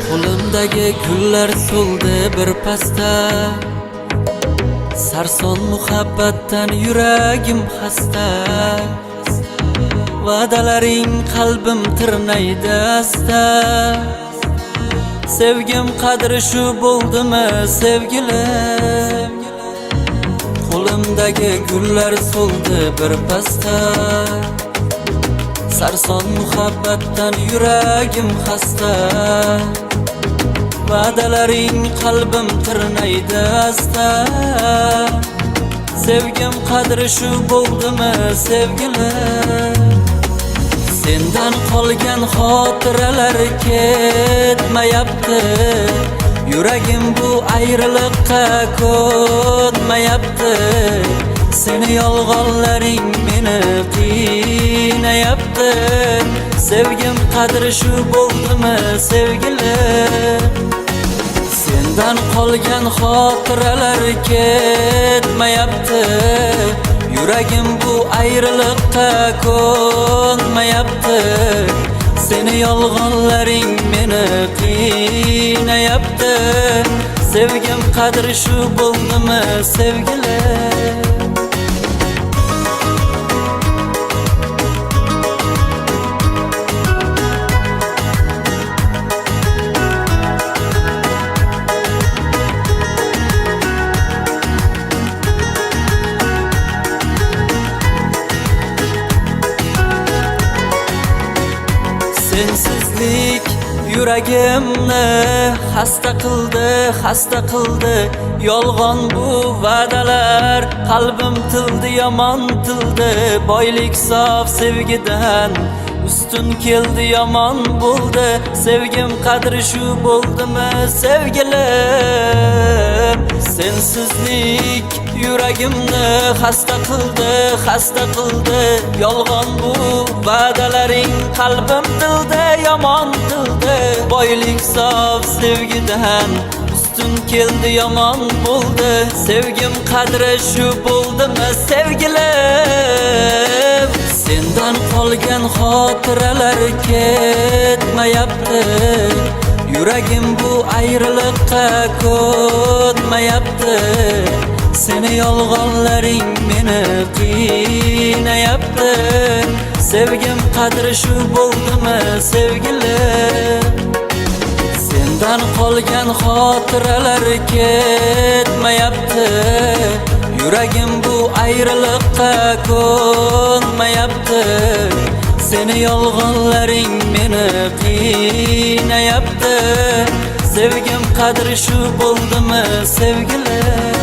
Qo'limdagi gullar so'ldi bir pasda, sarson muhabbatdan yuragim xasta. Va'dalaring qalbim tirnaydi asta. Sevgim qadri shu bo'ldimi sevgilim? Qo'limdagi gullar so'ldi bir pasda, sarson muhabbatdan yuragim xasta. Va'dalaring qalbim tirnaydi asta. Sevgim qadri shu bo'ldimi sevgilim? Sendan qolgan xotiralar ketmayapti. Yuragim bu ayriliqqa ko'nmayapti. Seni yolg'onlaring meni qiynayapti. Sevgim qadri shu bo'ldimi sevgilim? Sendan qolgan xotiralar ketmayapti. Yuragim bu ayriliqqa ko'nmayapti. Seni yolg'onlaring meni qiynayapti. Sevgim qadri shu bo'ldimi sevgilim? Sensizlik yuragimni xasta qildi. Yolg'on bu va'dalar qalbim tildi, yomon tildi. Boylik sof sevgidan ustun keldi, yomon bo'ldi. Sevgim qadri shu bo'ldimi sevgilim? Sensizlik yuragimni xasta qildi. Yolg'on bu va'dalaring qalbim tildi, yomon tildi. Boylik sof sevgidan ustun keldi, yomon bo'ldi. Sevgim qadri shu bo'ldimi sevgilim? Sendan qolgan xotiralar ketmayapti. Yuragim bu ayriliqqa ko'nmayapti. Seni yolg'onlaring meni qiynayapti. Sevgim qadri shu bo'ldimi sevgilim? Sendan qolgan xotiralar ketmayapti. Yuragim bu ayriliqqa ko'nmayapti. Seni yolg'onlaring meni qiynayapti. Sevgim qadri shu bo'ldimi sevgilim?